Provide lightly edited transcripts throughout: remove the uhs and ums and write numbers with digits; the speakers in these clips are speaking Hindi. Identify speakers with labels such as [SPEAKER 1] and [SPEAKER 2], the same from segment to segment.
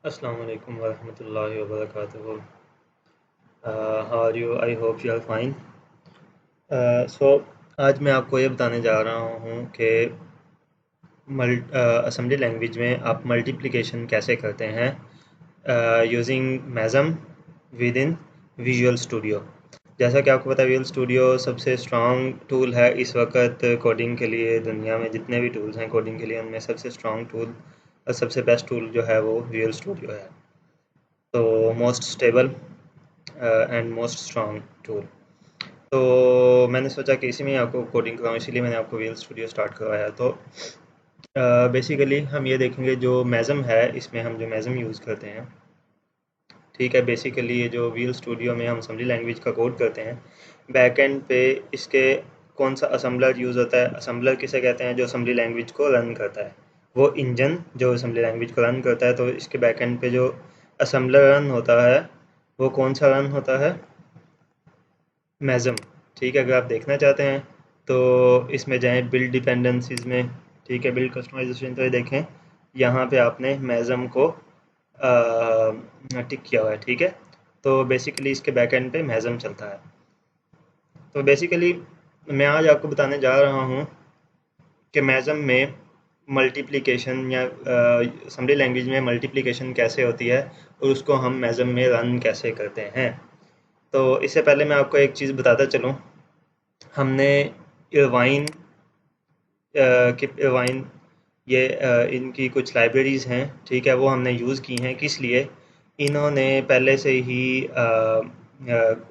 [SPEAKER 1] Assalamu alaikum warahmatullahi wabarakatuh. How are you? I hope you are fine. So आज मैं आपको ये बताने जा रहा हूँ कि असेंबली लैंग्वेज में आप मल्टीप्लिकेशन कैसे करते हैं यूजिंग मैज़म विद इन विजुअल स्टूडियो। जैसा कि आपको पता है विजुअल स्टूडियो सबसे स्ट्रॉन्ग टूल है इस वक्त कोडिंग के लिए। दुनिया में जितने भी टूल्स हैं कोडिंग के लिए उनमें सबसे स्ट्रॉन्ग टूल और सबसे बेस्ट टूल जो है वो विजुअल स्टूडियो है। तो most stable and most strong tool. तो मैंने सोचा कि इसी में आपको कोडिंग कराऊँ, इसीलिए मैंने आपको विजुअल स्टूडियो स्टार्ट करवाया। तो बेसिकली हम ये देखेंगे जो मैज़म है, इसमें हम जो मैज़म यूज़ करते हैं, ठीक है। बेसिकली ये जो विजुअल स्टूडियो में हम असेंबली लैंग्वेज का कोड करते हैं, बैक एंड पे इसके कौन सा असम्बलर यूज़ होता है। असम्बलर किसे कहते हैं? जो असेंबली लैंग्वेज को रन करता है, वो इंजन जो असेंबली लैंग्वेज को रन करता है। तो इसके बैक एंड पे जो असम्बलर रन होता है वो कौन सा रन होता है? मैज़म, ठीक है। अगर आप देखना चाहते हैं तो इसमें जाएं बिल्ड डिपेंडेंसीज़ में, ठीक है। बिल्ड कस्टमाइजेशन तो ये देखें यहाँ पे आपने मैज़म को टिक किया हुआ है, ठीक है। तो बेसिकली इसके बैक एंड पे मैज़म चलता है। तो बेसिकली मैं आज आपको बताने जा रहा हूँ कि मैज़म में मल्टीप्लिकेशन या असेंबली लैंग्वेज में मल्टीप्लिकेशन कैसे होती है और उसको हम मैज़म में रन कैसे करते हैं। तो इससे पहले मैं आपको एक चीज़ बताता चलूँ। हमने इरवाइन इरवाइन ये इनकी कुछ लाइब्रेरीज़ हैं, ठीक है, वो हमने यूज़ की हैं। किस लिए? इन्होंने पहले से ही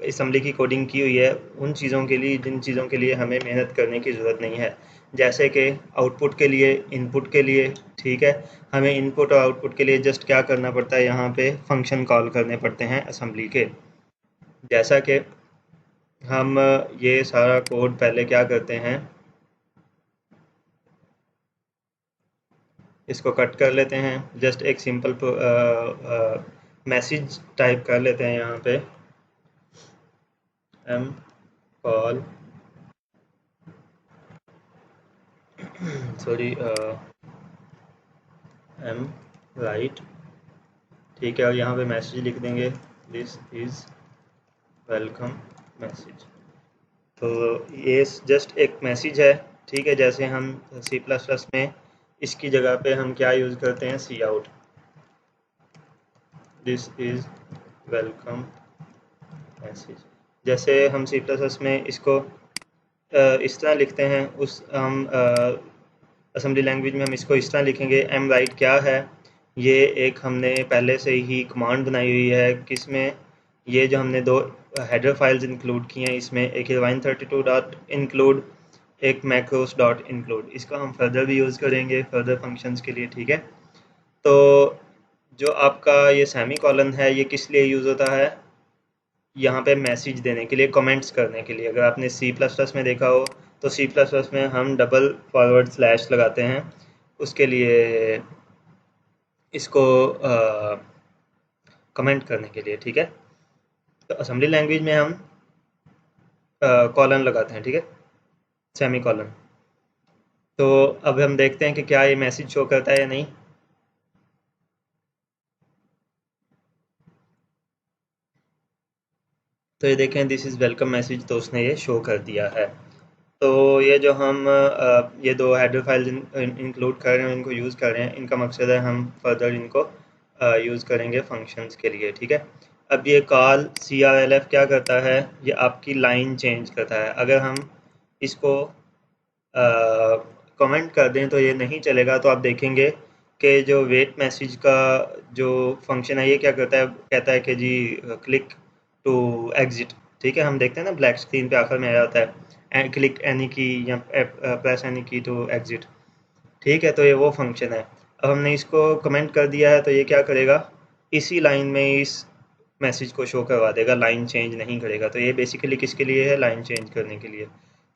[SPEAKER 1] असेंबली की कोडिंग की हुई है उन चीज़ों के लिए जिन चीज़ों के लिए हमें मेहनत करने की ज़रूरत नहीं है। जैसे कि आउटपुट के लिए, इनपुट के लिए, ठीक है। हमें इनपुट और आउटपुट के लिए जस्ट क्या करना पड़ता है, यहाँ पे फंक्शन कॉल करने पड़ते हैं असेंबली के। जैसा कि हम ये सारा कोड पहले क्या करते हैं, इसको कट कर लेते हैं। जस्ट एक सिंपल मैसेज टाइप कर लेते हैं यहाँ पे, M call sorry M right, ठीक है। और यहाँ पे मैसेज लिख देंगे दिस इज़ वेलकम मैसेज। तो ये जस्ट एक मैसेज है, ठीक है। जैसे हम सी प्लस प्लस में इसकी जगह पे हम क्या यूज़ करते हैं, cout, this is welcome message. जैसे हम सी प्लस प्लस में इसको इस तरह लिखते हैं, उस हम असेंबली लैंग्वेज में हम इसको इस तरह लिखेंगे। एम राइट क्या है? ये एक हमने पहले से ही कमांड बनाई हुई है। किसमें? ये जो हमने दो हेडर फाइल्स इंक्लूड की हैं, इसमें एक इरवाइन 32 डॉट इंक्लूड, एक मैक्रोस डॉट इंक्लूड। इसका हम फर्दर भी यूज़ करेंगे फर्दर फंक्शंस के लिए, ठीक है। तो जो आपका ये सेमी कॉलन है, ये किस लिए यूज़ होता है? यहाँ पे मैसेज देने के लिए, कमेंट्स करने के लिए। अगर आपने सी प्लस प्लस में देखा हो तो सी प्लस प्लस में हम डबल फॉरवर्ड स्लैश लगाते हैं उसके लिए, इसको कमेंट करने के लिए, ठीक है। तो असेंबली लैंग्वेज में हम कॉलन लगाते हैं, ठीक है, सेमी कॉलन। तो अब हम देखते हैं कि क्या ये मैसेज शो करता है या नहीं। तो ये देखें दिस इज़ वेलकम मैसेज, तो उसने ये शो कर दिया है। तो ये जो हम ये दो हेडर फाइल्स इंक्लूड कर रहे हैं, इनको यूज़ कर रहे हैं, इनका मकसद है हम फर्दर इनको यूज़ करेंगे फंक्शंस के लिए, ठीक है। अब ये कॉल CRLF क्या करता है? ये आपकी लाइन चेंज करता है। अगर हम इसको कमेंट कर दें तो ये नहीं चलेगा। तो आप देखेंगे कि जो वेट मैसेज का जो फंक्शन है, ये क्या करता है, कहता है कि जी क्लिक टू एग्जिट, ठीक है। हम देखते हैं ना ब्लैक स्क्रीन पे आखिर में आ जाता है क्लिक एनी की या प्रेस एनी की टू एग्जिट, ठीक है। तो ये वो फंक्शन है। अब हमने इसको कमेंट कर दिया है तो ये क्या करेगा, इसी लाइन में इस मैसेज को शो करवा देगा, लाइन चेंज नहीं करेगा। तो ये बेसिकली किसके लिए है? लाइन चेंज करने के लिए।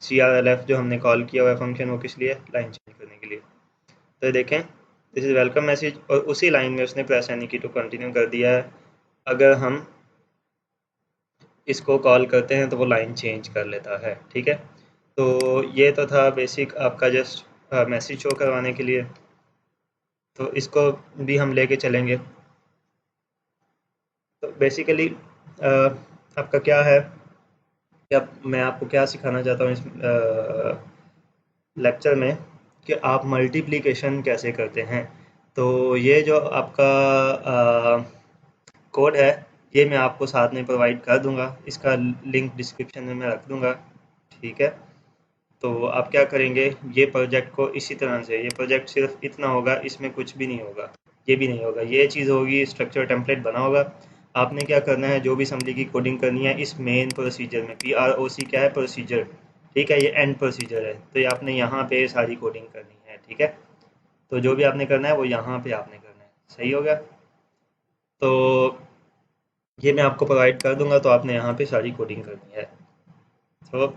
[SPEAKER 1] CRLF जो हमने कॉल किया हुआ है फंक्शन, वो किस लिए? लाइन चेंज करने के लिए। तो ये देखें दिस इज़ वेलकम मैसेज, और उसी लाइन में उसने प्रेस एनी की टू कंटिन्यू कर दिया है। अगर हम इसको कॉल करते हैं तो वो लाइन चेंज कर लेता है, ठीक है। तो ये तो था बेसिक आपका जस्ट मैसेज शो करवाने के लिए। तो इसको भी हम लेके चलेंगे। तो बेसिकली आपका क्या है कि अब मैं आपको क्या सिखाना चाहता हूँ इस लेक्चर में कि आप मल्टीप्लिकेशन कैसे करते हैं। तो ये जो आपका कोड है ये मैं आपको साथ में प्रोवाइड कर दूंगा, इसका लिंक डिस्क्रिप्शन में मैं रख दूंगा। ठीक है, तो आप क्या करेंगे, ये प्रोजेक्ट को इसी तरह से, ये प्रोजेक्ट सिर्फ इतना होगा, इसमें कुछ भी नहीं होगा, ये भी नहीं होगा, ये चीज़ होगी, स्ट्रक्चर टेम्पलेट बना होगा। आपने क्या करना है, जो भी असम्बली की कोडिंग करनी है इस मेन प्रोसीजर में, PROC क्या है, प्रोसीजर। ठीक है, ये एंड प्रोसीजर है, तो ये आपने यहाँ पे सारी कोडिंग करनी है। ठीक है, तो जो भी आपने करना है वो यहाँ पे आपने करना है। सही हो गया, तो ये मैं आपको प्रोवाइड कर दूंगा, तो आपने यहाँ पे सारी कोडिंग करनी है। तो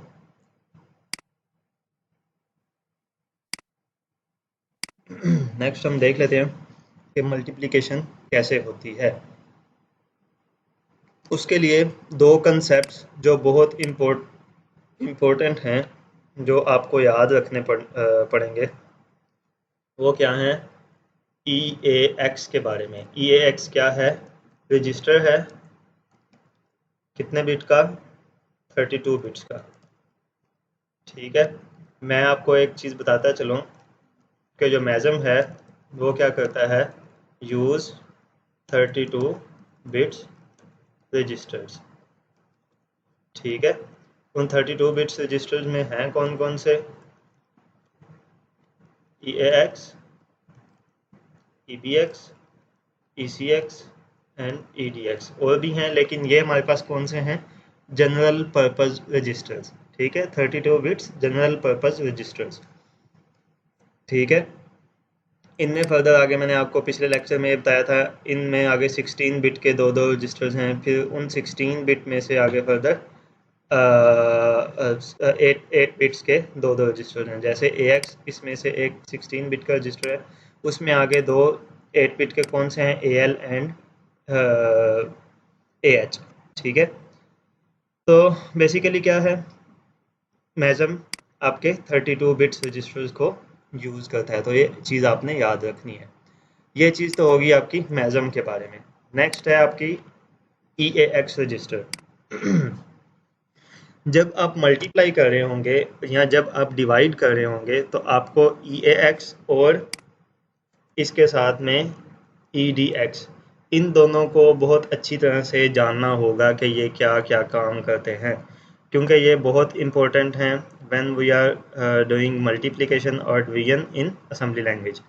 [SPEAKER 1] नेक्स्ट हम देख लेते हैं कि मल्टीप्लिकेशन कैसे होती है। उसके लिए दो कंसेप्ट्स जो बहुत इम्पोर्टेंट हैं, जो आपको याद रखने पड़ेंगे, वो क्या हैं, ई ए एक्स के बारे में। ई ए एक्स क्या है, रजिस्टर है, कितने बिट का, 32 बिट्स का। ठीक है, मैं आपको एक चीज़ बताता चलूँ कि जो मैज़म है वो क्या करता है, यूज़ 32 बिट्स रजिस्टर्स। ठीक है, उन 32 बिट्स रजिस्टर्स में हैं कौन कौन से, E A X, E B X, E C X and E D X. और भी हैं, लेकिन ये हमारे पास कौन से हैं, जनरल पर्पज़ रजिस्टर्स। ठीक है, 32 बिट्स जनरल पर्पज़ रजिस्टर्स। ठीक है, इनमें फर्दर आगे मैंने आपको पिछले लेक्चर में ये बताया था, इनमें आगे 16 बिट के दो दो रजिस्टर्स हैं, फिर उन 16 बिट में से आगे फर्दर 8 बिट्स के दो दो रजिस्टर हैं। जैसे ए एक्स, इसमें से एक 16 बिट का रजिस्टर है, उसमें आगे दो 8 बिट के कौन से हैं, A L and A H. ठीक है, तो बेसिकली क्या है, मैज़म आपके 32 बिट्स रजिस्टर्स को यूज़ करता है, तो ये चीज़ आपने याद रखनी है। ये चीज़ तो होगी आपकी मैज़म के बारे में। नेक्स्ट है आपकी ई ए एक्स रजिस्टर। जब आप मल्टीप्लाई कर रहे होंगे या जब आप डिवाइड कर रहे होंगे, तो आपको ई ए एक्स और इसके साथ में ई डी एक्स, इन दोनों को बहुत अच्छी तरह से जानना होगा कि ये क्या क्या काम करते हैं, क्योंकि ये बहुत इम्पोर्टेंट हैं when we are doing multiplication और डिवीजन इन असेंबली लैंग्वेज।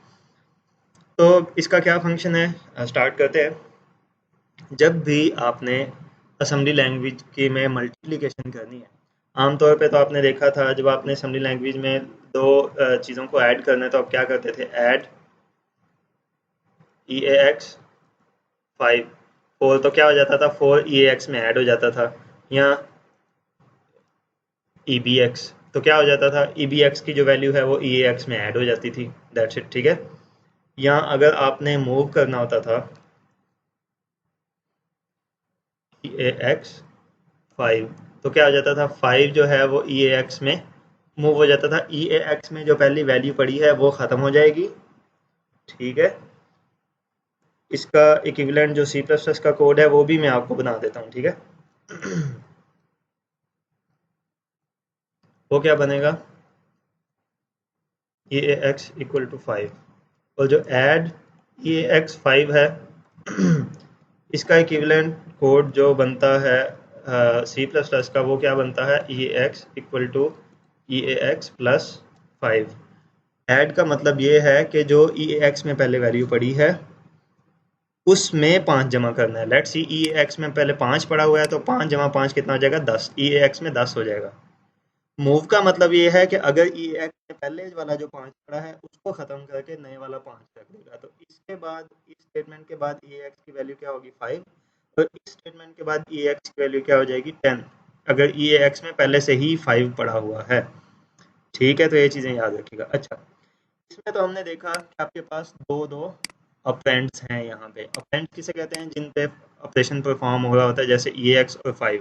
[SPEAKER 1] तो इसका क्या फंक्शन है, स्टार्ट करते हैं। जब भी आपने असेंबली लैंग्वेज की में मल्टीप्लिकेशन करनी है, आमतौर पे तो आपने देखा था जब आपने असेंबली लैंग्वेज में दो चीज़ों को ऐड करना है तो आप क्या करते थे, ऐड ई ए एक्स 5 4, तो क्या हो जाता था, 4 ई ए एक्स में ऐड हो जाता था, या ई बी एक्स, तो क्या हो जाता था, ई बी एक्स की जो वैल्यू है वो ई ए एक्स में ऐड हो जाती थी। That's it. ठीक है, या अगर आपने मूव करना होता था ई ए एक्स 5, तो क्या हो जाता था, 5 जो है वो ई ए एक्स में मूव हो जाता था। ई ए एक्स में जो पहली वैल्यू पड़ी है वो ख़त्म हो जाएगी। ठीक है, इसका इक्विवेलेंट जो सी प्लस प्लस का कोड है वो भी मैं आपको बना देता हूँ। ठीक है, वो क्या बनेगा, ई ए एक्स इक्वल टू 5, और जो ऐड ई ए एक्स 5 है इसका इक्विवेलेंट कोड जो बनता है सी प्लस प्लस का, वो क्या बनता है, E A X equal to E A X plus 5। Add का मतलब ये है कि जो ई ए एक्स में पहले वैल्यू पड़ी है उसमें 5 जमा करना है। Let's see E A X में पहले 5 पड़ा हुआ है, तो 5 जमा 5 कितना हो जाएगा, 10। ई ए एक्स में 10 हो जाएगा। मूव का मतलब ये है कि अगर ई एक्स में पहले वाला जो 5 पड़ा है उसको ख़त्म करके नए वाला 5 रख देगा, तो इसके बाद इस स्टेटमेंट के बाद ई एक्स की वैल्यू क्या होगी, 5, और इस स्टेटमेंट के बाद ई एक्स की वैल्यू क्या हो जाएगी, 10, अगर ई एक्स में पहले से ही 5 पड़ा हुआ है। ठीक है, तो ये चीज़ें याद रखिएगा। अच्छा, इसमें तो हमने देखा कि आपके पास दो दो ऑपरेंड्स हैं। यहाँ पे ऑपरेंड किसे कहते हैं, जिन पे ऑपरेशन परफॉर्म हो रहा होता है, जैसे ई एक्स और 5,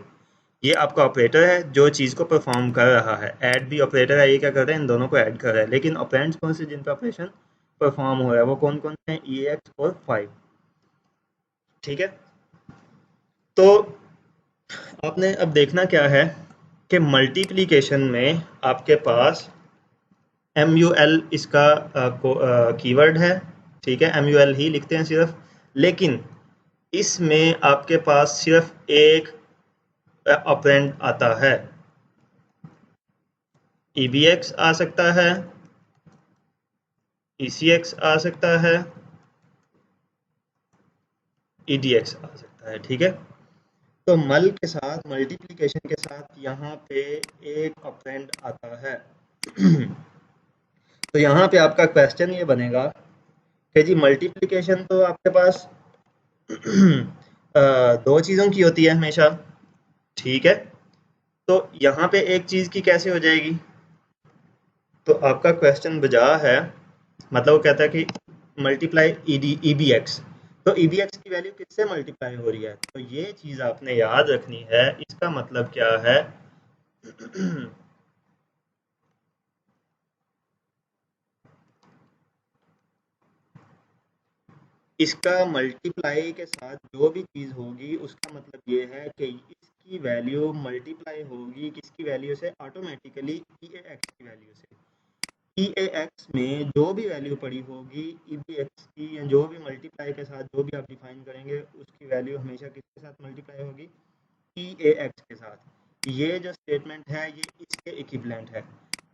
[SPEAKER 1] ये आपका ऑपरेटर है जो चीज़ को परफॉर्म कर रहा है। ऐड भी ऑपरेटर है, ये क्या कर रहा है, इन दोनों को ऐड कर रहा है। लेकिन ऑपरेंड्स कौन से जिन पर ऑपरेशन परफॉर्म हो रहा है, वो कौन कौन से हैं, ई एक्स और 5। ठीक है, तो आपने अब देखना क्या है कि मल्टीप्लिकेशन में आपके पास MUL इसका कीवर्ड है, ठीक है, MUL ही लिखते हैं सिर्फ, लेकिन इसमें आपके पास सिर्फ एक ऑपरेंड आता है। EBX आ सकता है, ECX आ सकता है, EDX आ सकता है, ठीक है। तो मल के साथ, मल्टीप्लिकेशन के साथ यहाँ पे एक ऑपरेंड आता है। तो यहाँ पे आपका क्वेश्चन ये बनेगा कि जी मल्टीप्लिकेशन तो आपके पास दो चीज़ों की होती है हमेशा, ठीक है। तो यहाँ पे एक चीज़ की कैसे हो जाएगी? तो आपका क्वेश्चन बजा है, मतलब वो कहता है कि मल्टीप्लाई EBX, तो EBX की वैल्यू किससे मल्टीप्लाई हो रही है? तो ये चीज़ आपने याद रखनी है। इसका मतलब क्या है? इसका मल्टीप्लाई के साथ जो भी चीज़ होगी उसका मतलब ये है कि इसकी वैल्यू मल्टीप्लाई होगी किसकी वैल्यू से? ऑटोमेटिकली EAX की वैल्यू से। EAX में जो भी वैल्यू पड़ी होगी EBX की, या जो भी मल्टीप्लाई के साथ जो भी आप डिफाइन करेंगे उसकी वैल्यू हमेशा किसके साथ मल्टीप्लाई होगी? EAX के साथ। ये जो स्टेटमेंट है ये इसके इक्विवेलेंट है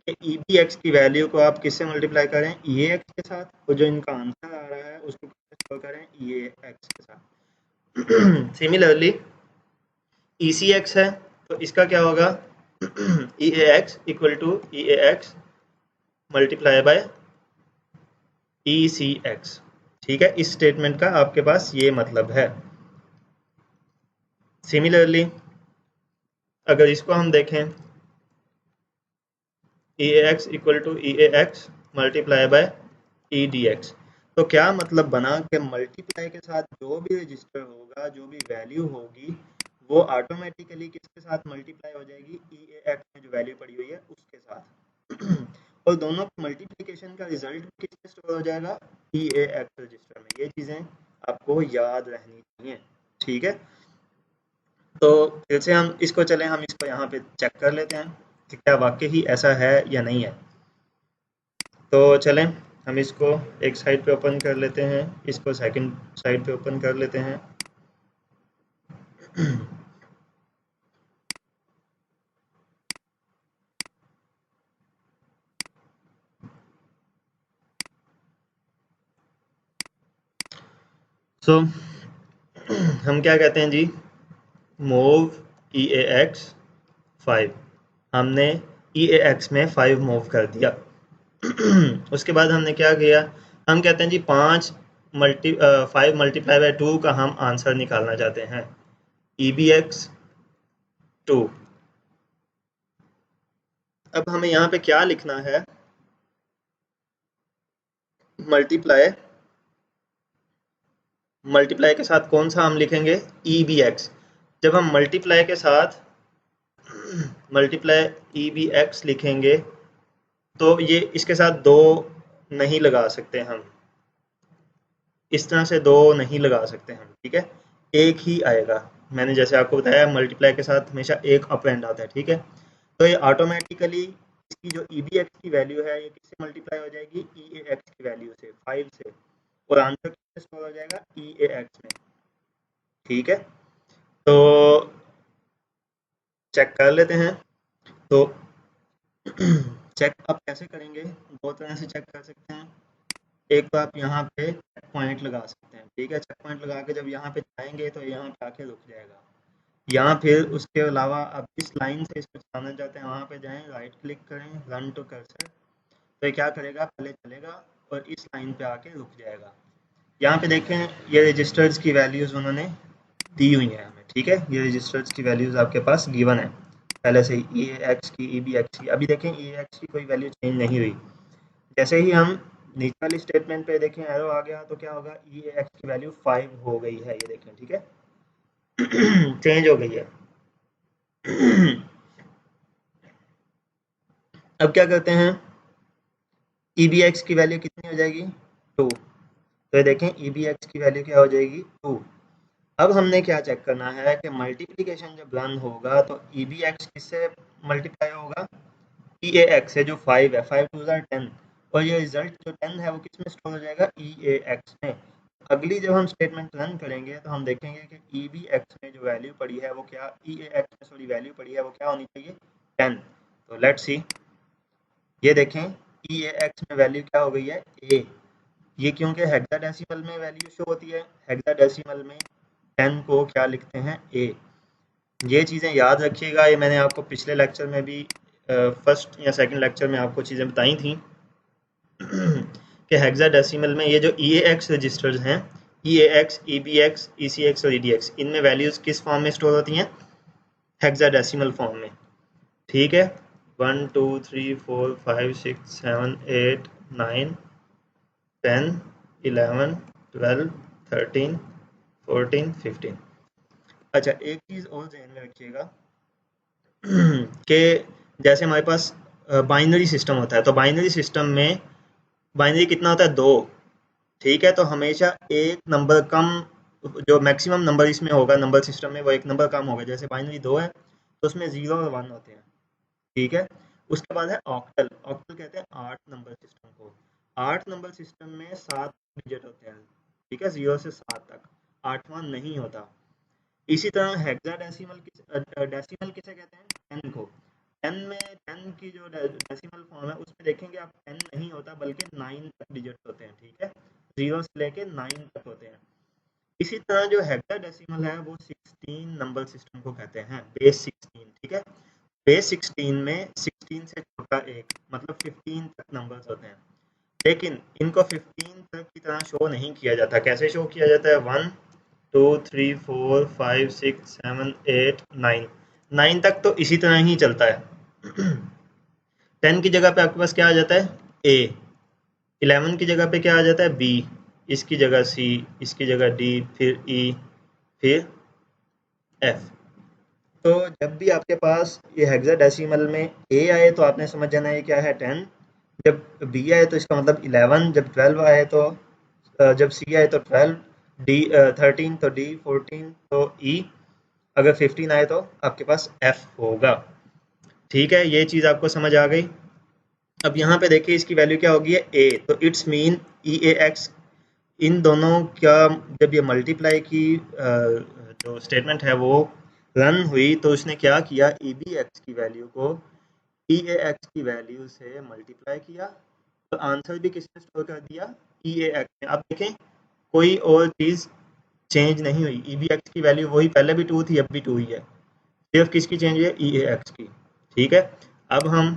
[SPEAKER 1] कि EBX की वैल्यू को आप किससे मल्टीप्लाई करें? EAX के साथ, और जो इनका आंसर आ रहा है उसको किससे स्टोर करें? EAX के साथ। सिमिलरली ECX है, तो इसका क्या होगा? EAX equal to EAX multiply by ECX, ठीक है। इस स्टेटमेंट का आपके पास ये मतलब है। सिमिलरली अगर इसको हम देखें, EAX equal to EAX multiply by EDX, तो क्या मतलब बना कि मल्टीप्लाई के साथ जो भी रजिस्टर होगा, जो भी वैल्यू होगी, वो ऑटोमेटिकली किसके साथ मल्टीप्लाई हो जाएगी? EAX में जो वैल्यू पड़ी हुई है उसके साथ। और दोनों मल्टीप्लिकेशन का रिजल्ट किसमें स्टोर हो जाएगा? EAX रजिस्टर में। ये चीज़ें आपको याद रहनी चाहिए, ठीक है। तो फिर से हम इसको यहाँ पे चेक कर लेते हैं कि क्या वाकई ही ऐसा है या नहीं है। तो चलें हम इसको एक साइड पे ओपन कर लेते हैं, इसको सेकंड साइड पे ओपन कर लेते हैं। सो हम क्या कहते हैं जी? मूव EAX 5, हमने EAX में 5 मूव कर दिया। उसके बाद हमने क्या किया? हम कहते हैं जी 5 मल्टीप्लाई बाय 2 का हम आंसर निकालना चाहते हैं। EBX 2। अब हमें यहाँ पे क्या लिखना है? मल्टीप्लाई के साथ कौन सा हम लिखेंगे? EBX। जब हम मल्टीप्लाई के साथ मल्टीप्लाई EBX लिखेंगे तो ये इसके साथ 2 नहीं लगा सकते हम, इस तरह से 2 नहीं लगा सकते हम, ठीक है। एक ही आएगा। मैंने जैसे आपको बताया मल्टीप्लाई के साथ हमेशा एक अपेंड आता है, ठीक है। तो ये ऑटोमेटिकली इसकी जो EBX की वैल्यू है ये किससे मल्टीप्लाई हो जाएगी? EAX की वैल्यू से, 5 से, और आंसर किससे स्टोर हो जाएगा? EAX में, ठीक है। तो चेक कर लेते हैं। तो चेक आप कैसे करेंगे? 2 तरह से चेक कर सकते हैं। एक तो आप यहाँ पे चेक पॉइंट लगा सकते हैं, ठीक है। चेक पॉइंट लगा के जब यहाँ पे जाएंगे तो यहाँ पे आके रुक जाएगा। यहाँ फिर उसके अलावा आप जिस लाइन से इसको चलाना चाहते हैं वहाँ पे जाएं, राइट क्लिक करें, रन टू कर्सर, तो ये क्या करेगा? पहले चलेगा और इस लाइन पे आके रुक जाएगा। यहाँ पे देखें ये रजिस्टर्स की वैल्यूज़ उन्होंने दी हुई हैं हमें, ठीक है। ये रजिस्टर्स की वैल्यूज़ आपके पास गिवन है पहले से ही, EAX की, EBX की। अभी देखें EAX की कोई वैल्यू चेंज नहीं हुई। जैसे ही हम नीचे वाली स्टेटमेंट पे देखें एरो आ गया तो क्या होगा? EAX की वैल्यू 5 हो गई है, ये देखें, ठीक है। चेंज हो गई है। अब क्या करते हैं? EBX की वैल्यू कितनी हो जाएगी? 2। तो ये देखें EBX की वैल्यू क्या हो जाएगी? 2। अब हमने क्या चेक करना है कि मल्टीप्लिकेशन जब रन होगा तो ई बी एक्स किससे मल्टीप्लाई होगा, ई ए एक्स से जो 5 है, 5 टू ज़ार 10, और ये रिजल्ट जो 10 है वो किस में स्टोर हो जाएगा, ई ए एक्स में। अगली जब हम स्टेटमेंट रन करेंगे तो हम देखेंगे कि ई बी एक्स में जो वैल्यू पड़ी है वो क्या, ई ए एक्स में सॉरी वैल्यू पड़ी है वो क्या होनी चाहिए, 10। तो लेट्स सी, ये देखें ई ए एक्स में वैल्यू क्या हो गई है, ए। ये क्योंकि हेक्साडेसिमल में वैल्यू शो होती है, हेक्साडेसिमल में 10 को क्या लिखते हैं, ए। ये चीज़ें याद रखिएगा, ये मैंने आपको पिछले लेक्चर में भी फर्स्ट या सेकंड लेक्चर में आपको चीज़ें बताई थी कि हेक्साडेसिमल में ये जो ई ए एक्स रजिस्टर्स हैं, ई A X, E B X, E C x और ई डी एक्स, इनमें वैल्यूज़ किस फॉर्म में स्टोर होती हैं, हेक्साडेसिमल फॉर्म में। ठीक है, 1 2 3 4 5 6 7 8 9 10 11 12 13 14 15। अच्छा, एक चीज़ और ध्यान में रखिएगा कि जैसे हमारे पास बाइनरी सिस्टम होता है, तो बाइनरी सिस्टम में बाइनरी कितना होता है, 2। ठीक है, तो हमेशा एक नंबर कम, जो मैक्सिमम नंबर इसमें होगा नंबर सिस्टम में, वो एक नंबर कम होगा। जैसे बाइनरी 2 है तो उसमें 0 और 1 होते हैं। ठीक है, उसके बाद है ऑक्टल। ऑक्टल कहते हैं 8 नंबर सिस्टम को। 8 नंबर सिस्टम में 7 डिजिट होते हैं। ठीक है, 0 से 7 तक, 8वां नहीं होता। इसी तरह हेक्साडेसिमल डेसिमल किसे कहते हैं, 10 को। 10 में 10 की जो डेसिमल फॉर्म है उसमें देखेंगे आप 10 नहीं होता बल्कि 9 तक डिजिट होते हैं। ठीक है, 0 से लेके 9 तक होते हैं। इसी तरह जो हेक्साडेसिमल है वो 16 नंबर सिस्टम को कहते हैं, बेस 16। ठीक है, बेस 16 में 16 से छोटा एक, मतलब 15 तक नंबर्स होते हैं, लेकिन इनको 15 तक की तरह शो नहीं किया जाता। कैसे शो किया जाता है, 1 2 3 4 5 6 7 8 9, 9 तक तो इसी तरह ही चलता है 10 की जगह पे आपके पास क्या आ जाता है, ए। 11 की जगह पे क्या आ जाता है, बी। इसकी जगह सी, इसकी जगह डी, फिर ई, फिर एफ। तो जब भी आपके पास ये हेक्साडेसिमल में ए आए तो आपने समझ जाना है क्या है, 10। जब बी आए तो इसका मतलब 11। जब 12 आए तो जब सी आए तो 12, डी 13 तो डी, 14 तो ई, अगर 15 आए तो आपके पास एफ होगा। ठीक है, ये चीज़ आपको समझ आ गई। अब यहाँ पे देखिए इसकी वैल्यू क्या होगी, ए। तो it's mean E A X, इन दोनों का जब ये मल्टीप्लाई की जो स्टेटमेंट है वो रन हुई तो उसने क्या किया, ई बी एक्स की वैल्यू को ई ए एक्स की वैल्यू से मल्टीप्लाई किया, तो आंसर भी किसने स्टोर कर दिया, ई ए एक्स में। अब देखें कोई और चीज़ चेंज नहीं हुई, ई बी एक्स की वैल्यू वही, पहले भी 2 थी अब भी 2 ही है, सिर्फ किसकी चेंज हुई है, ई ए एक्स की। ठीक है, अब हम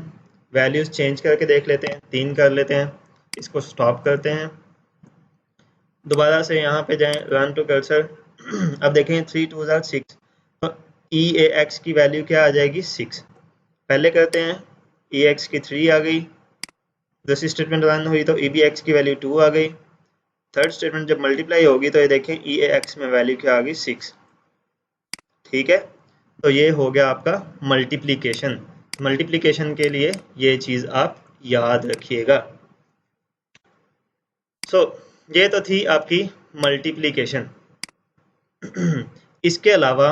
[SPEAKER 1] वैल्यूज़ चेंज करके देख लेते हैं, 3 कर लेते हैं, इसको स्टॉप करते हैं, दोबारा से यहाँ पे जाएं, रन टू कर्सर अब देखें 3 2 6, तो ई ए एक्स की वैल्यू क्या आ जाएगी, 6। पहले करते हैं, ई एक्स की 3 आ गई, दूसरी स्टेटमेंट रन हुई तो ई बी एक्स की वैल्यू 2 आ गई, थर्ड स्टेटमेंट जब मल्टीप्लाई होगी तो ये देखें ई ए एक्स में वैल्यू क्या आ गई, 6। ठीक है, तो ये हो गया आपका मल्टीप्लिकेशन। मल्टीप्लिकेशन के लिए ये चीज़ आप याद रखिएगा। सो ये तो थी आपकी मल्टीप्लिकेशन इसके अलावा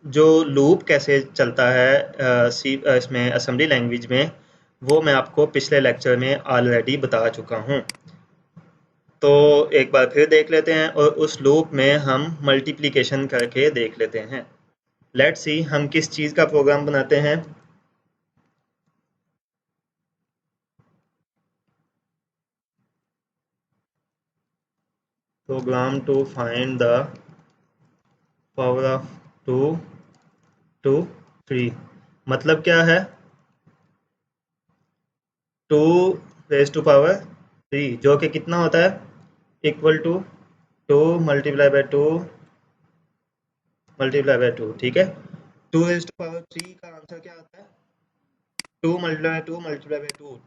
[SPEAKER 1] जो लूप कैसे चलता है इसमें असेंबली लैंग्वेज में, वो मैं आपको पिछले लेक्चर में ऑलरेडी बता चुका हूँ। तो एक बार फिर देख लेते हैं और उस लूप में हम मल्टीप्लिकेशन करके देख लेते हैं। लेट्स सी हम किस चीज़ का प्रोग्राम बनाते हैं। Program to find the power of 2 to 3, मतलब क्या है, 2 रेज टू पावर 3 जो कि कितना होता है, equal to 2 multiply by 2 multiply by 2। ठीक है, 2 रेज टू पावर 3 का आंसर क्या आता है, 2 मल्टीप्लाई बाय 2 मल्टीप्लाई बाय 2।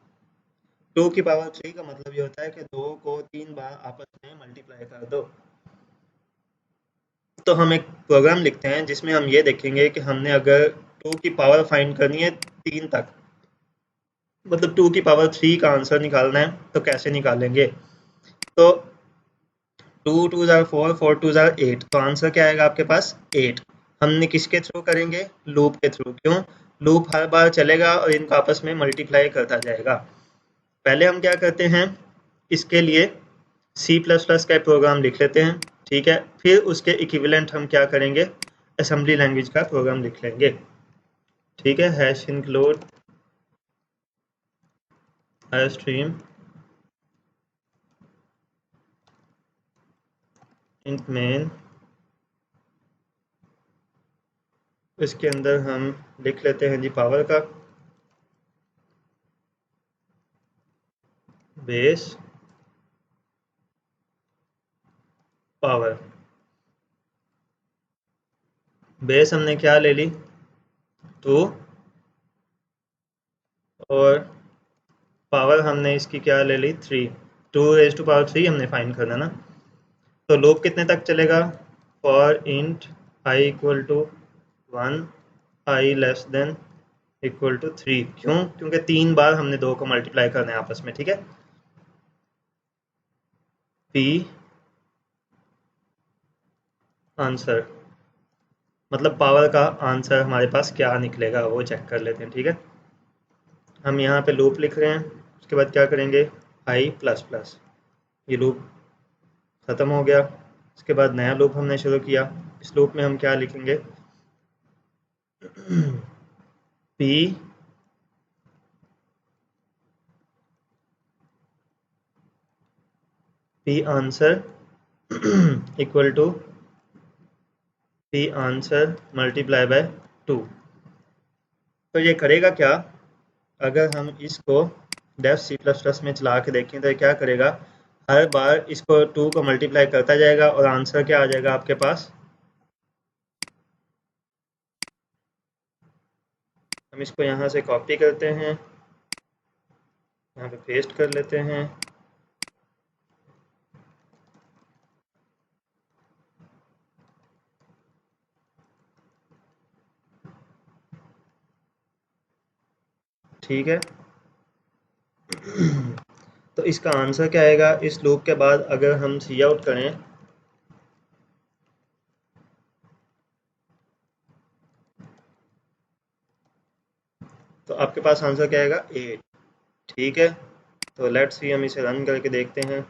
[SPEAKER 1] 2 की पावर 3 का मतलब ये होता है कि 2 को 3 बार आपस में मल्टीप्लाई कर दो। तो हम एक प्रोग्राम लिखते हैं जिसमें हम ये देखेंगे कि हमने अगर 2 की पावर फाइंड करनी है 3 तक, मतलब 2 की पावर 3 का आंसर निकालना है तो कैसे निकालेंगे। तो 2 2 ज़ार 4, 4 2 ज़ार 8, तो आंसर क्या आएगा आपके पास 8। हमने किसके थ्रू करेंगे, लूप के थ्रू। क्यों, लूप हर बार चलेगा और इनको आपस में मल्टीप्लाई करता जाएगा। पहले हम क्या करते हैं, इसके लिए सी प्लस प्लस का प्रोग्राम लिख लेते हैं, ठीक है। फिर उसके इक्विवेलेंट हम क्या करेंगे, असेंबली लैंग्वेज का प्रोग्राम लिख लेंगे, ठीक है। Hash include stream int main, इसके अंदर हम लिख लेते हैं जी पावर का, बेस पावर। बेस हमने क्या ले ली 2, और पावर हमने इसकी क्या ले ली 3। 2 raised to power 3 हमने फाइंड करना ना। तो लूप कितने तक चलेगा, for int I equal to 1, I less than equal to 3। क्यों, क्योंकि 3 बार हमने 2 को मल्टीप्लाई करना है आपस में, ठीक है। पी आंसर मतलब पावर का आंसर हमारे पास क्या निकलेगा वो चेक कर लेते हैं, ठीक है। हम यहाँ पे लूप लिख रहे हैं, उसके बाद क्या करेंगे, आई प्लस प्लस, ये लूप ख़त्म हो गया। उसके बाद नया लूप हमने शुरू किया, इस लूप में हम क्या लिखेंगे, P P answer equal to P answer multiply by 2। तो ये करेगा क्या, अगर हम इसको डेफ सी प्लस प्लस में चला के देखें तो ये क्या करेगा, हर बार इसको 2 को मल्टीप्लाई करता जाएगा और आंसर क्या आ जाएगा आपके पास। हम इसको यहाँ से कॉपी करते हैं, यहाँ पे पेस्ट कर लेते हैं, ठीक है। तो इसका आंसर क्या आएगा, इस लूप के बाद अगर हम सी आउट करें तो आपके पास आंसर क्या आएगा 8, ठीक है। तो लेट्स सी, हम इसे रन करके देखते हैं।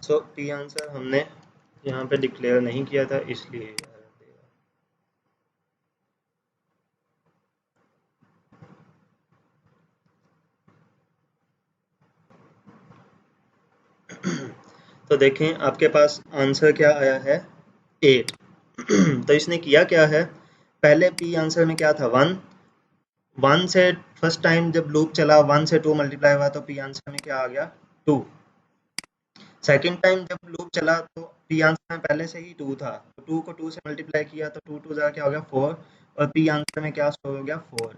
[SPEAKER 1] सो पी आंसर हमने यहाँ पे डिक्लेयर नहीं किया था, इसलिए तो देखें आपके पास आंसर क्या आया है 8। तो इसने किया क्या है, पहले पी आंसर में क्या था 1, 1 से फर्स्ट टाइम जब लूप चला 1 से 2 मल्टीप्लाई हुआ तो पी आंसर में क्या आ गया 2। सेकंड टाइम जब लूप चला तो पी आंसर में पहले से ही 2 था, तो 2 को 2 से मल्टीप्लाई किया तो 2 2 क्या हो गया 4, और पी आंसर में क्या स्टोर हो गया 4।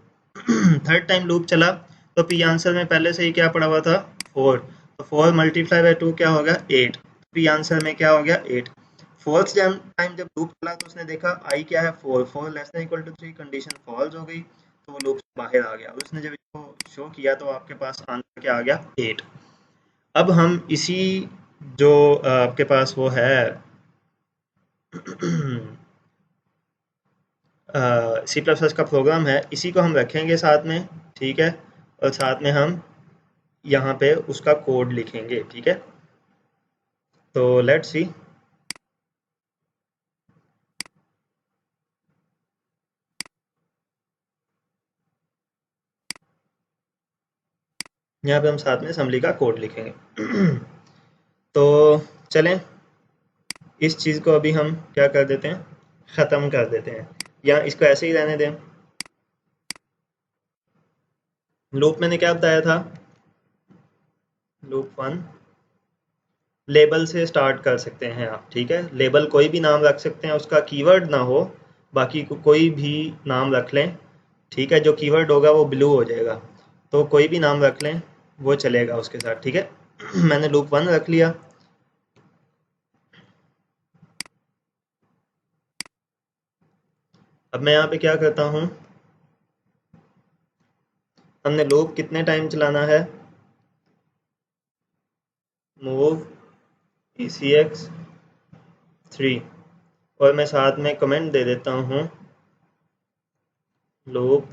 [SPEAKER 1] थर्ड टाइम लूप चला तो पी आंसर में पहले से ही क्या पड़ा हुआ था 4, तो 4 मल्टीप्लाई बाय 2 क्या हो गया 8, पी आंसर में क्या हो गया 8। फोर्थ टाइम जब लूप चला तो उसने देखा आई क्या है 4, 4 less than equal to 3, condition false हो गई तो वो लूप से बाहर आ गया, और उसने जब इसको शो किया तो आपके पास आंसर क्या आ गया 8। अब हम इसी जो आपके पास वो है सी प्लस प्लस का प्रोग्राम है, इसी को हम रखेंगे साथ में, ठीक है। और साथ में हम यहाँ पे उसका कोड लिखेंगे, ठीक है। तो लेट्स सी, यहाँ पे हम साथ में असेंबली का कोड लिखेंगे। तो चलें इस चीज़ को अभी हम क्या कर देते हैं, ख़त्म कर देते हैं, या इसको ऐसे ही रहने दें। लूप मैंने क्या बताया था, लूप 1 लेबल से स्टार्ट कर सकते हैं आप, ठीक है। लेबल कोई भी नाम रख सकते हैं, उसका कीवर्ड ना हो, बाकी कोई भी नाम रख लें, ठीक है। जो कीवर्ड होगा वो ब्लू हो जाएगा, तो कोई भी नाम रख लें वो चलेगा उसके साथ, ठीक है। मैंने लूप 1 रख लिया। अब मैं यहाँ पे क्या करता हूँ, हमने लूप कितने टाइम चलाना है, मूव ECX 3, और मैं साथ में कमेंट दे देता हूँ लूप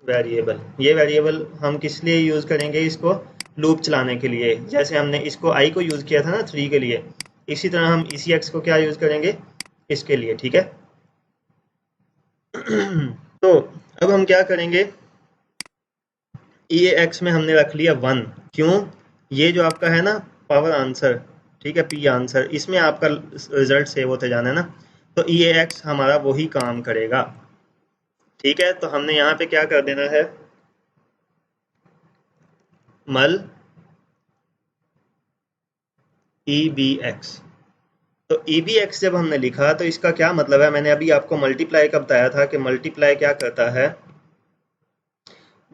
[SPEAKER 1] वेरिएबल। ये वेरिएबल हम किस लिए यूज़ करेंगे, इसको लूप चलाने के लिए। जैसे हमने इसको आई को यूज़ किया था ना 3 के लिए, इसी तरह हम ECX को क्या यूज़ करेंगे, इसके लिए। ठीक है। तो अब हम क्या करेंगे, EAX में हमने रख लिया 1। क्यों, ये जो आपका है ना पावर आंसर, ठीक है, P आंसर, इसमें आपका रिजल्ट सेव होते जाना है ना, तो EAX हमारा वही काम करेगा। ठीक है, तो हमने यहाँ पे क्या कर देना है, मल EBX। तो EBX जब हमने लिखा तो इसका क्या मतलब है, मैंने अभी आपको मल्टीप्लाई का बताया था कि मल्टीप्लाई क्या करता है,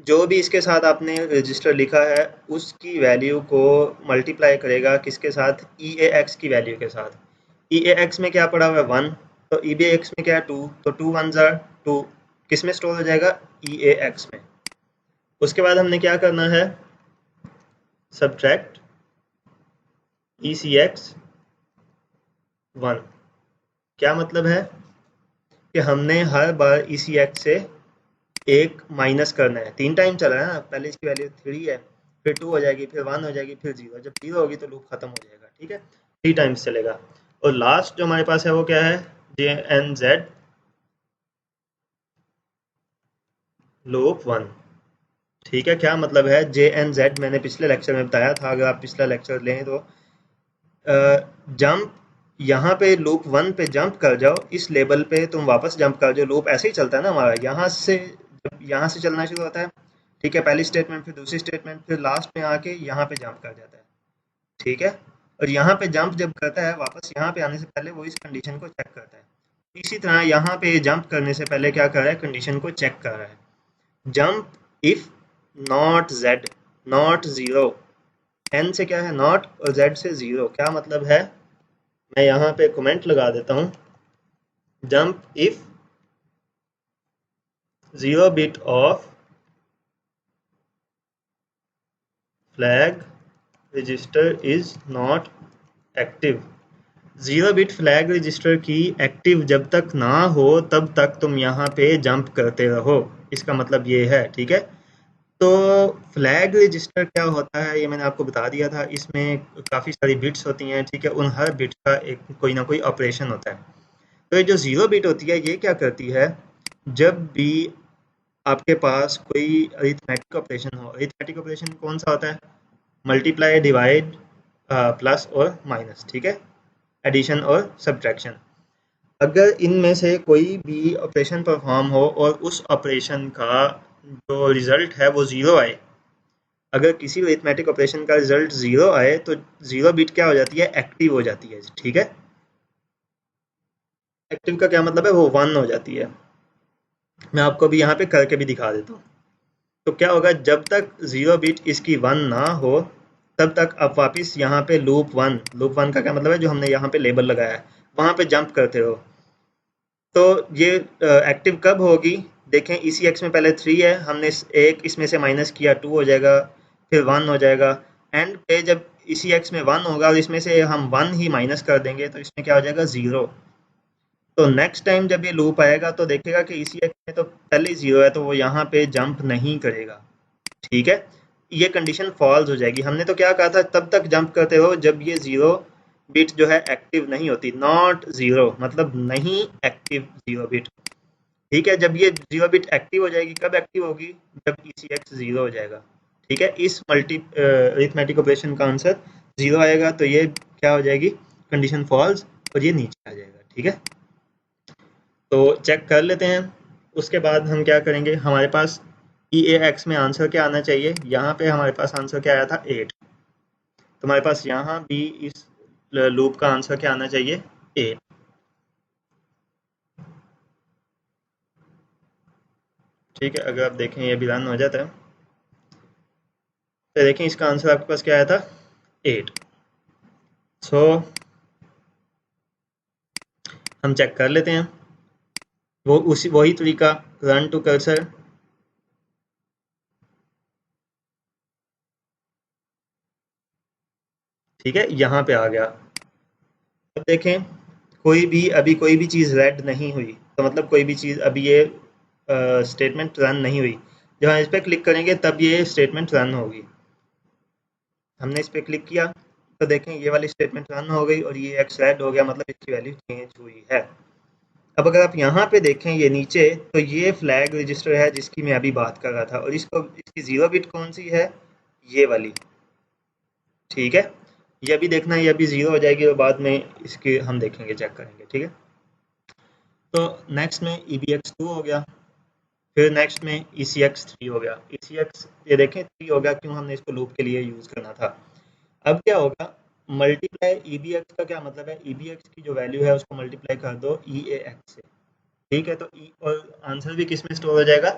[SPEAKER 1] जो भी इसके साथ आपने रजिस्टर लिखा है उसकी वैल्यू को मल्टीप्लाई करेगा किसके साथ, EAX की वैल्यू के साथ। EAX में क्या पड़ा हुआ है 1, तो EBX में क्या है 2, तो 2 1 ज़ा 2, किस में स्टोर हो जाएगा, EAX में। उसके बाद हमने क्या करना है, सब्ट्रैक्ट ECX 1। क्या मतलब है कि हमने हर बार ECX से एक माइनस करना है। 3 टाइम चला है ना, पहले इसकी वैल्यू 3 है, फिर 2 हो जाएगी, फिर 1 हो जाएगी, फिर 0। जब 0 होगी तो लूप खत्म हो जाएगा। ठीक है, 3 टाइम्स चलेगा। और लास्ट जो हमारे पास है वो क्या है, JNZ लूप 1। ठीक है, क्या मतलब है JNZ, मैंने पिछले लेक्चर में बताया था, अगर आप पिछला लेक्चर लें तो जंप, यहाँ पे लूप 1 पे जंप कर जाओ, इस लेवल पे तुम वापस जंप कर जाओ। लूप ऐसे ही चलता है ना हमारा, यहाँ से चलना शुरू होता है। ठीक है, पहली स्टेटमेंट, फिर दूसरी स्टेटमेंट, फिर लास्ट में आके यहाँ पे जंप कर जाता है। ठीक है, और यहाँ पे जंप जब करता है वापस यहाँ पे आने से पहले वो इस कंडीशन को चेक करता है। इसी तरह यहाँ पे जंप करने से पहले क्या कर रहा है, कंडीशन को चेक कर रहा है। Jump if not Z, not zero, N से क्या है नॉट और जेड से जीरो। क्या मतलब है, मैं यहाँ पे कमेंट लगा देता हूँ, jump if zero bit of flag register is not active. Zero bit flag register की एक्टिव जब तक ना हो तब तक तुम यहाँ पे जंप करते रहो, इसका मतलब ये है। ठीक है, तो फ्लैग रजिस्टर क्या होता है ये मैंने आपको बता दिया था। इसमें काफ़ी सारी बिट्स होती हैं। ठीक है, उन हर बिट का एक कोई ना कोई ऑपरेशन होता है। तो ये जो ज़ीरो बिट होती है ये क्या करती है, जब भी आपके पास कोई अरिथमेटिक ऑपरेशन हो, अरिथमेटिक ऑपरेशन कौन सा होता है, मल्टीप्लाई, डिवाइड, प्लस और माइनस। ठीक है, एडिशन और सब्ट्रैक्शन। अगर इनमें से कोई भी ऑपरेशन परफॉर्म हो और उस ऑपरेशन का जो रिजल्ट है वो ज़ीरो आए, अगर किसी अरिथमेटिक ऑपरेशन का रिजल्ट ज़ीरो आए तो ज़ीरो बिट क्या हो जाती है, एक्टिव हो जाती है। ठीक है, एक्टिव का क्या मतलब है, वो 1 हो जाती है। मैं आपको अभी यहाँ पे करके भी दिखा देता हूँ। तो क्या होगा, जब तक ज़ीरो बिट इसकी 1 ना हो तब तक आप वापस यहाँ पे लूप 1, लूप 1 का क्या मतलब है, जो हमने यहाँ पे लेबल लगाया है वहाँ पे जंप करते रहो। तो ये एक्टिव कब होगी, देखें ECX में पहले 3 है, हमने एक इसमें से माइनस किया, 2 हो जाएगा, फिर 1 हो जाएगा। एंड पे जब ECX में 1 होगा और इसमें से हम 1 ही माइनस कर देंगे तो इसमें क्या हो जाएगा, 0। तो नेक्स्ट टाइम जब ये लूप आएगा तो देखेगा कि ECX में तो पहले ही 0 है, तो वो यहाँ पे जंप नहीं करेगा। ठीक है, ये कंडीशन फॉल्स हो जाएगी। हमने तो क्या कहा था, तब तक जंप करते हो जब ये 0 बिट जो है एक्टिव नहीं होती, नॉट 0 मतलब नहीं एक्टिव 0 बिट। ठीक है, जब ये 0 बिट एक्टिव हो जाएगी, कब एक्टिव होगी, जब ECX 0 हो जाएगा। ठीक है, इस मल्टी अरिथमेटिक ऑपरेशन का आंसर 0 आएगा तो ये क्या हो जाएगी, कंडीशन फॉल्स, और ये नीचे आ जाएगा। ठीक है, तो चेक कर लेते हैं। उसके बाद हम क्या करेंगे, हमारे पास EAX में आंसर क्या आना चाहिए, यहाँ पे हमारे पास आंसर क्या आया था 8, तो हमारे पास यहाँ भी इस लूप का आंसर क्या आना चाहिए, 8। ठीक है, अगर आप देखें ये भी रन हो जाता है तो देखें इसका आंसर आपके पास क्या आया था, 8। सो हम चेक कर लेते हैं वही तरीका, रन टू कर्सर। ठीक है, यहाँ पे आ गया। अब देखें कोई भी चीज़ रेड नहीं हुई, तो मतलब कोई भी चीज़ अभी ये स्टेटमेंट रन नहीं हुई। जब हम इस पर क्लिक करेंगे तब ये स्टेटमेंट रन होगी। हमने इस पर क्लिक किया तो देखें ये वाली स्टेटमेंट रन हो गई और ये एक्स रेड हो गया, मतलब इसकी वैल्यू चेंज हुई है। अब अगर आप यहाँ पे देखें ये नीचे, तो ये फ्लैग रजिस्टर है जिसकी मैं अभी बात कर रहा था, और इसकी 0 बिट कौन सी है, ये वाली। ठीक है, ये अभी देखना, ये अभी 0 हो जाएगी और बाद में इसके हम देखेंगे, चेक करेंगे। ठीक है, तो नेक्स्ट में EBX2 हो गया, फिर नेक्स्ट में ECX3 हो गया। ECX ये देखें 3 हो गया, क्यों, हमने इसको लूप के लिए यूज़ करना था। अब क्या होगा, मल्टीप्लाई EBX का क्या मतलब है, EBX की जो वैल्यू है उसको मल्टीप्लाई कर दो EAX से। ठीक है, तो और आंसर भी किस में स्टोर हो जाएगा,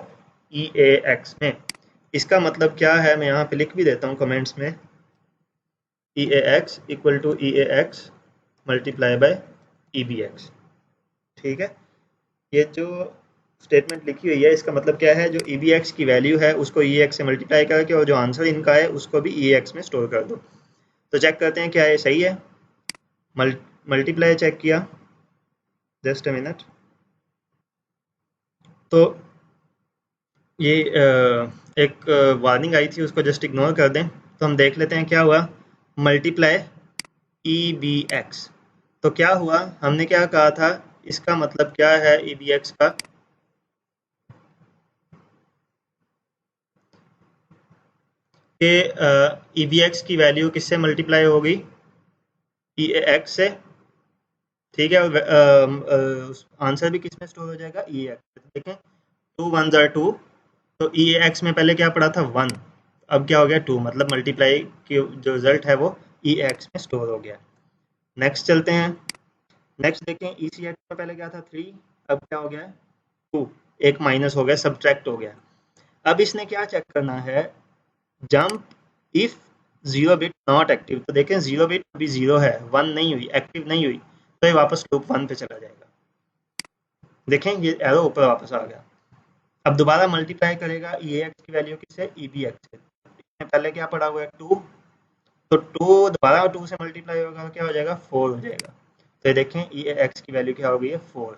[SPEAKER 1] EAX में। इसका मतलब क्या है, मैं यहाँ पे लिख भी देता हूँ कमेंट्स में, EAX equal to EAX multiply by EBX। ठीक है, ये जो स्टेटमेंट लिखी हुई है इसका मतलब क्या है, जो EBX की वैल्यू है उसको EAX से मल्टीप्लाई करके और जो आंसर इनका है उसको भी EAX में स्टोर कर दो। तो चेक करते हैं क्या ये सही है। मल्टीप्लाई चेक किया, जस्ट अ मिनट। तो ये एक वार्निंग आई थी, उसको जस्ट इग्नोर कर दें। तो हम देख लेते हैं क्या हुआ, मल्टीप्लाई EBX। तो क्या हुआ, हमने क्या कहा था, इसका मतलब क्या है EBX का, कि EBX की वैल्यू किससे मल्टीप्लाई होगी, EAX से। ठीक है, और आंसर भी किस में स्टोर हो जाएगा, EAX। देखें 2 1 are 2, तो EAX में पहले क्या पड़ा था 1, अब क्या हो गया 2, मतलब मल्टीप्लाई की जो रिजल्ट है वो EAX में स्टोर हो गया। नेक्स्ट चलते हैं, नेक्स्ट देखें ECX में पहले क्या था 3, अब क्या हो गया 2, एक माइनस हो गया, सब्ट्रैक्ट हो गया। अब इसने क्या चेक करना है, jump if 0 bit not active. तो देखें 0 बिट अभी 0 है, 1 नहीं हुई, एक्टिव नहीं हुई, तो ये वापस लूप 1 पे चला जाएगा। देखें ये एरो ऊपर वापस आ गया। अब दोबारा मल्टीप्लाई करेगा EAX की वैल्यू किससे, EBX से। इसमें पहले क्या पड़ा हुआ है 2, तो 2 दोबारा 2 से मल्टीप्लाई होगा, क्या हो जाएगा 4 हो जाएगा। तो ये देखें EAX की वैल्यू क्या हो गई है 4।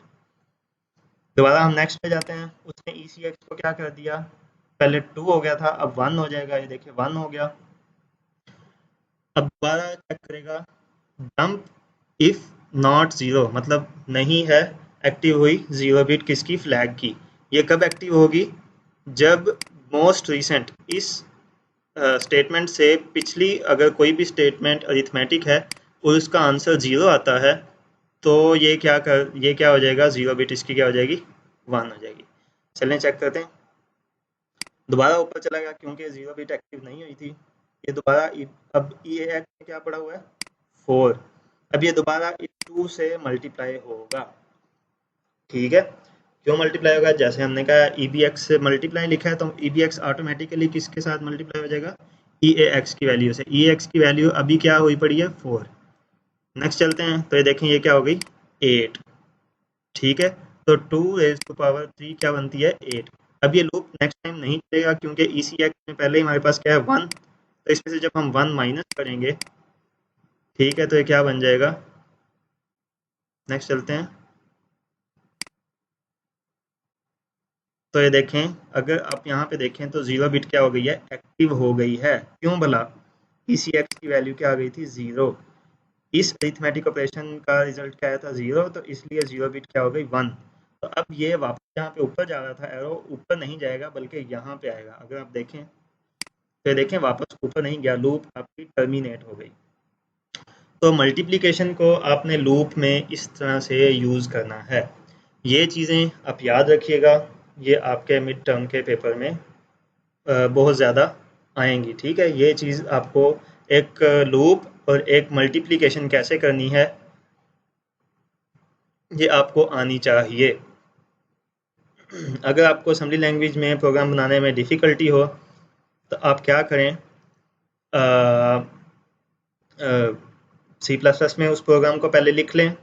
[SPEAKER 1] दोबारा हम नेक्स्ट पे जाते हैं, उसने ECX को क्या कर दिया, पहले 2 हो गया था, अब 1 हो जाएगा, ये देखिए 1 हो गया। अब दोबारा चेक करेगा, जंप इफ नॉट 0, मतलब नहीं है एक्टिव हुई 0 बिट किसकी, फ्लैग की। ये कब एक्टिव होगी, जब मोस्ट रिसेंट इस स्टेटमेंट से पिछली अगर कोई भी स्टेटमेंट अरिथमेटिक है और उसका आंसर 0 आता है, तो ये क्या हो जाएगा, 0 बिट इसकी क्या हो जाएगी, 1 हो जाएगी। चलें चेक करते हैं, दोबारा ऊपर चला गया क्योंकि 0 बिट एक्टिव नहीं हुई थी। ये दोबारा अब EAX में क्या पड़ा हुआ है 4, अब ये दोबारा इस 2 से मल्टीप्लाई होगा। ठीक है, क्यों मल्टीप्लाई होगा, जैसे हमने कहा EBX से मल्टीप्लाई लिखा है, तो EBX ऑटोमेटिकली किसके साथ मल्टीप्लाई हो जाएगा, EAX की वैल्यू से। EAX की वैल्यू अभी क्या हुई पड़ी है 4। नेक्स्ट चलते हैं, तो ये देखें ये क्या हो गई 8। ठीक है, तो 2 रेज़ टू पावर 3 क्या बनती है 8। अब ये लूप नेक्स्ट टाइम नहीं चलेगा क्योंकि ECX में पहले ही हमारे पास क्या है 1, तो इसमें से जब हम 1 माइनस करेंगे, ठीक है, तो ये क्या बन जाएगा। नेक्स्ट चलते हैं, तो ये देखें, अगर आप यहाँ पे देखें तो 0 बिट क्या हो गई है, एक्टिव हो गई है। क्यों भला, ECX की वैल्यू क्या आ गई थी 0, इस अरिथमेटिक ऑपरेशन का रिजल्ट क्या आया था 0, तो इसलिए 0 बिट क्या हो गई 1। तो अब ये वापस यहाँ पे ऊपर जा रहा था, एरो ऊपर नहीं जाएगा बल्कि यहाँ पे आएगा। अगर आप देखें तो ये देखें वापस ऊपर नहीं गया, लूप आपकी टर्मिनेट हो गई। तो मल्टीप्लिकेशन को आपने लूप में इस तरह से यूज़ करना है। ये चीज़ें आप याद रखिएगा, ये आपके मिड टर्म के पेपर में बहुत ज़्यादा आएंगी। ठीक है, ये चीज़ आपको, एक लूप और एक मल्टीप्लिकेशन कैसे करनी है, ये आपको आनी चाहिए। अगर आपको असेंबली लैंग्वेज में प्रोग्राम बनाने में डिफ़िकल्टी हो तो आप क्या करें, C++ में उस प्रोग्राम को पहले लिख लें,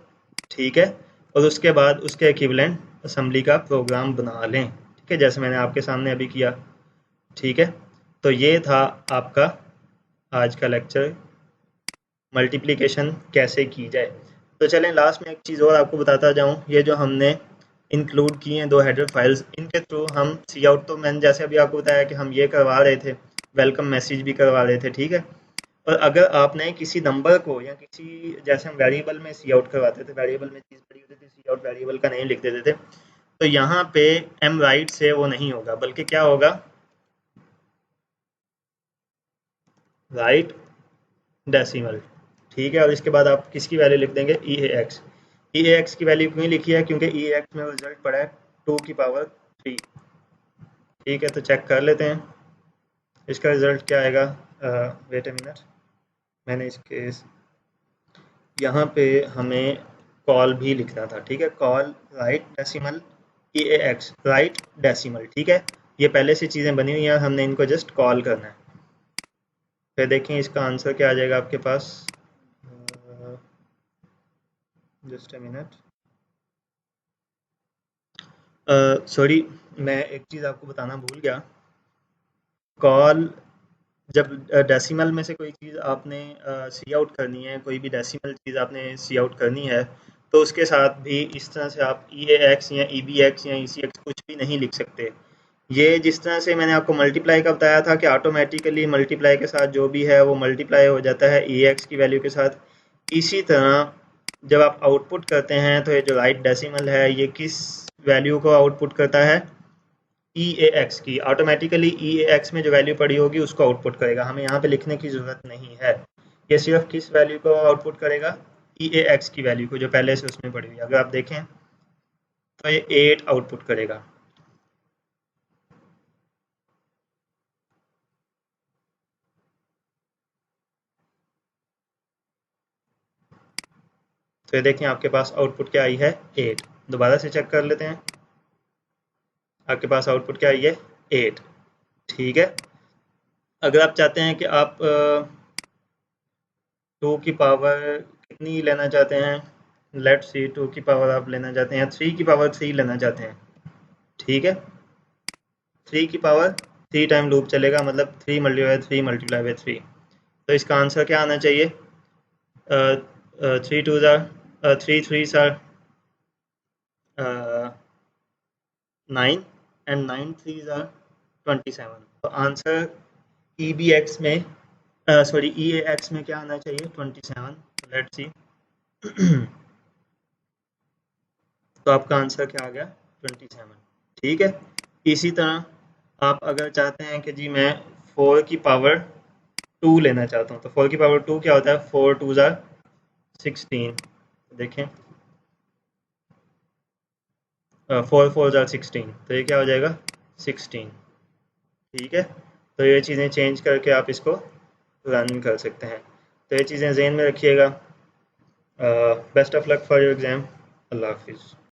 [SPEAKER 1] ठीक है, और उसके बाद उसके इक्विवेलेंट असेंबली का प्रोग्राम बना लें, ठीक है, जैसे मैंने आपके सामने अभी किया, ठीक है। तो ये था आपका आज का लेक्चर, मल्टीप्लिकेशन कैसे की जाए। तो चलें लास्ट में एक चीज़ और आपको बताता जाऊं, ये जो हमने इंक्लूड किए हैं 2 हेडर फाइल्स, इनके थ्रू हम सी आउट, तो मैंने जैसे अभी आपको बताया कि हम ये करवा रहे थे, वेलकम मैसेज भी करवा रहे थे, ठीक है। और अगर आपने किसी नंबर को या किसी, जैसे हम वेरिएबल में सी आउट करवाते थे, वेरिएबल में चीज़ पड़ी होती थी, सी आउट वेरिएबल का नेम लिख देते थे, तो यहाँ पे एम राइट से वो नहीं होगा, बल्कि क्या होगा, राइट डेसिमल, ठीक है। और इसके बाद आप किसकी वैल्यू लिख देंगे, ई A X. E A x की वैल्यू क्यों लिखी है, क्योंकि ई ए एक्स में रिजल्ट पड़ा है 2 की पावर 3, ठीक है। तो चेक कर लेते हैं इसका रिजल्ट क्या आएगा। वेट ए मिनट, मैंने इसके यहाँ पे हमें कॉल भी लिखना था, ठीक है, call right decimal E A x, right decimal, ठीक है। ये पहले से चीज़ें बनी हुई हैं, हमने इनको जस्ट कॉल करना है। फिर देखें इसका आंसर क्या आ जाएगा आपके पास, जस्ट ए मिनट, सॉरी, मैं एक चीज़ आपको बताना भूल गया। कॉल, जब डेसिमल में से कोई चीज़ आपने सी आउट करनी है, कोई भी डेसिमल चीज़ आपने सी आउट करनी है, तो उसके साथ भी इस तरह से आप ई ए एक्स या ई बी एक्स या ई सी एक्स कुछ भी नहीं लिख सकते। ये जिस तरह से मैंने आपको मल्टीप्लाई का बताया था कि ऑटोमेटिकली मल्टीप्लाई के साथ जो भी है वो मल्टीप्लाई हो जाता है ई एक्स की वैल्यू के साथ, इसी तरह जब आप आउटपुट करते हैं तो ये जो राइट डेसिमल है ये किस वैल्यू को आउटपुट करता है, ई ए एक्स की। ऑटोमेटिकली ई ए एक्स में जो वैल्यू पड़ी होगी उसको आउटपुट करेगा, हमें यहाँ पे लिखने की ज़रूरत नहीं है। ये सिर्फ किस वैल्यू को आउटपुट करेगा, ई ए एक्स की वैल्यू को, जो पहले से उसमें पड़ी हुई है। अगर आप देखें तो ये 8 आउटपुट करेगा। तो ये देखें आपके पास आउटपुट क्या आई है, 8। दोबारा से चेक कर लेते हैं, आपके पास आउटपुट क्या आई है, 8, ठीक है। अगर आप चाहते हैं कि आप 2 की पावर कितनी लेना चाहते हैं, लेट्स सी 2 की पावर आप लेना चाहते हैं, 3 की पावर 3 लेना चाहते हैं, ठीक है। 3 की पावर 3 टाइम लूप चलेगा, मतलब 3 मल्टीप्लाई 3 मल्टीप्लाई बाई 3। तो इसका आंसर क्या आना चाहिए, 3 टू ज़ार 3 थ्री ज़ार 9 एंड 9 थ्री ज़ार 27। तो आंसर ई बी एक्स में, सॉरी ई ए एक्स में क्या आना चाहिए, 27। लेट्स सी तो आपका आंसर क्या आ गया, 27, ठीक है। इसी तरह आप अगर चाहते हैं कि जी मैं 4 की पावर 2 लेना चाहता हूँ, तो 4 की पावर 2 क्या होता है, 4 टू ज़ार 16, देखें 4 4 ज़ार 16, तो ये क्या हो जाएगा 16, ठीक है। तो ये चीज़ें चेंज करके आप इसको रन कर सकते हैं। तो ये चीज़ें ज़हन में रखिएगा। Best of luck for your exam. अल्लाह हाफिज़।